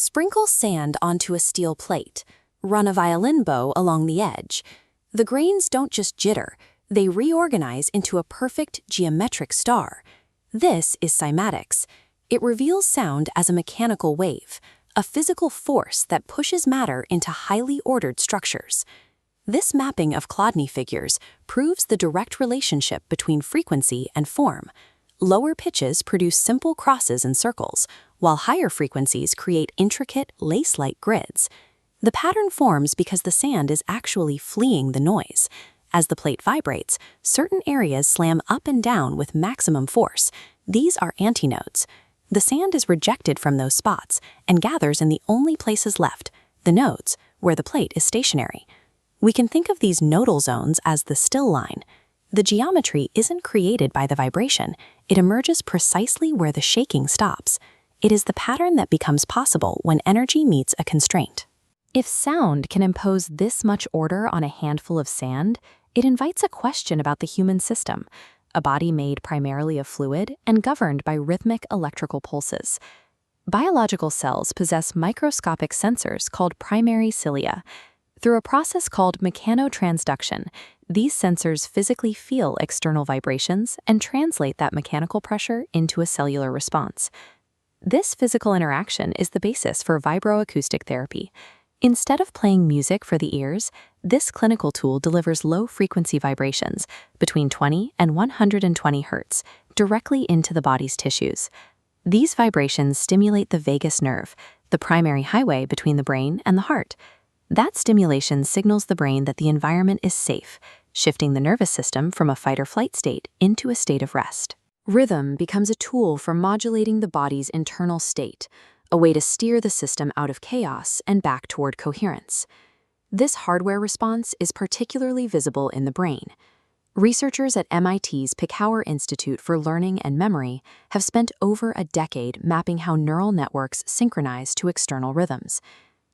Sprinkle sand onto a steel plate. Run a violin bow along the edge. The grains don't just jitter, they reorganize into a perfect geometric star. This is cymatics. It reveals sound as a mechanical wave, a physical force that pushes matter into highly ordered structures. This mapping of Chladni figures proves the direct relationship between frequency and form. Lower pitches produce simple crosses and circles, while higher frequencies create intricate, lace-like grids. The pattern forms because the sand is actually fleeing the noise. As the plate vibrates, certain areas slam up and down with maximum force. These are antinodes. The sand is rejected from those spots and gathers in the only places left, the nodes, where the plate is stationary. We can think of these nodal zones as the still line. The geometry isn't created by the vibration. It emerges precisely where the shaking stops. It is the pattern that becomes possible when energy meets a constraint. If sound can impose this much order on a handful of sand, it invites a question about the human system, a body made primarily of fluid and governed by rhythmic electrical pulses. Biological cells possess microscopic sensors called primary cilia. Through a process called mechanotransduction, these sensors physically feel external vibrations and translate that mechanical pressure into a cellular response. This physical interaction is the basis for vibroacoustic therapy. Instead of playing music for the ears, this clinical tool delivers low-frequency vibrations between 20 and 120 Hertz directly into the body's tissues. These vibrations stimulate the vagus nerve, the primary highway between the brain and the heart. That stimulation signals the brain that the environment is safe, shifting the nervous system from a fight-or-flight state into a state of rest. Rhythm becomes a tool for modulating the body's internal state, a way to steer the system out of chaos and back toward coherence. This hardware response is particularly visible in the brain. Researchers at MIT's Power Institute for Learning and Memory have spent over a decade mapping how neural networks synchronize to external rhythms.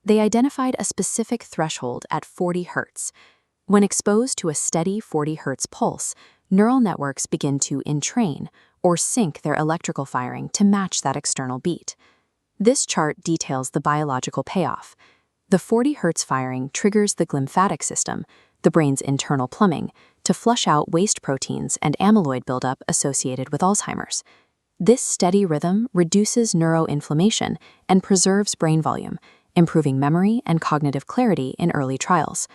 They identified a specific threshold at 40 Hertz. When exposed to a steady 40 Hertz pulse, neural networks begin to entrain or sync their electrical firing to match that external beat. This chart details the biological payoff. The 40 Hertz firing triggers the glymphatic system, the brain's internal plumbing, to flush out waste proteins and amyloid buildup associated with Alzheimer's. This steady rhythm reduces neuroinflammation and preserves brain volume, improving memory and cognitive clarity in early trials.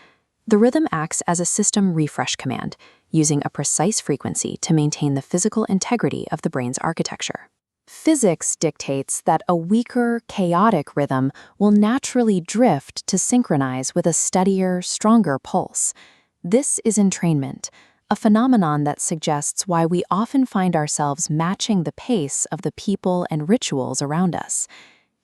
The rhythm acts as a system refresh command, using a precise frequency to maintain the physical integrity of the brain's architecture. Physics dictates that a weaker, chaotic rhythm will naturally drift to synchronize with a steadier, stronger pulse. This is entrainment, a phenomenon that suggests why we often find ourselves matching the pace of the people and rituals around us.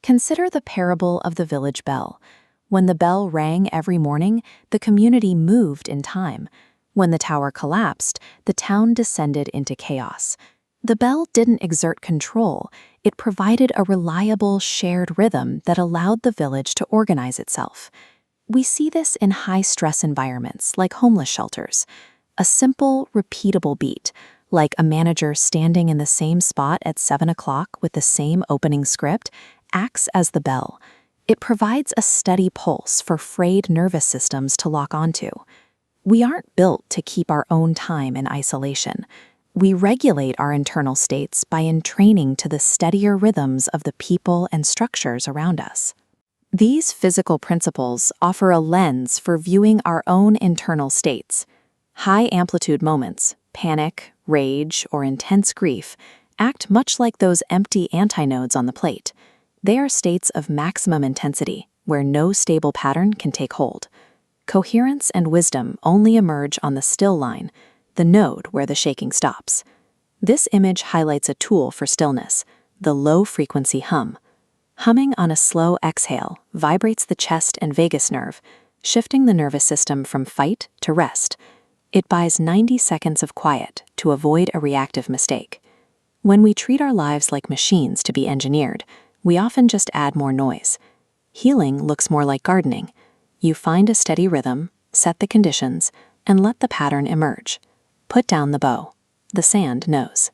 Consider the parable of the village bell. When the bell rang every morning, the community moved in time. When the tower collapsed, the town descended into chaos. The bell didn't exert control. It provided a reliable, shared rhythm that allowed the village to organize itself. We see this in high-stress environments like homeless shelters. A simple, repeatable beat, like a manager standing in the same spot at 7 o'clock with the same opening script, acts as the bell. It provides a steady pulse for frayed nervous systems to lock onto. We aren't built to keep our own time in isolation. We regulate our internal states by entraining to the steadier rhythms of the people and structures around us. These physical principles offer a lens for viewing our own internal states. High-amplitude moments, panic, rage, or intense grief, act much like those empty antinodes on the plate. They are states of maximum intensity, where no stable pattern can take hold. Coherence and wisdom only emerge on the still line, the node where the shaking stops. This image highlights a tool for stillness, the low-frequency hum. Humming on a slow exhale vibrates the chest and vagus nerve, shifting the nervous system from fight to rest. It buys 90 seconds of quiet to avoid a reactive mistake. When we treat our lives like machines to be engineered, we often just add more noise. Healing looks more like gardening. You find a steady rhythm, set the conditions, and let the pattern emerge. Put down the bow. The sand knows.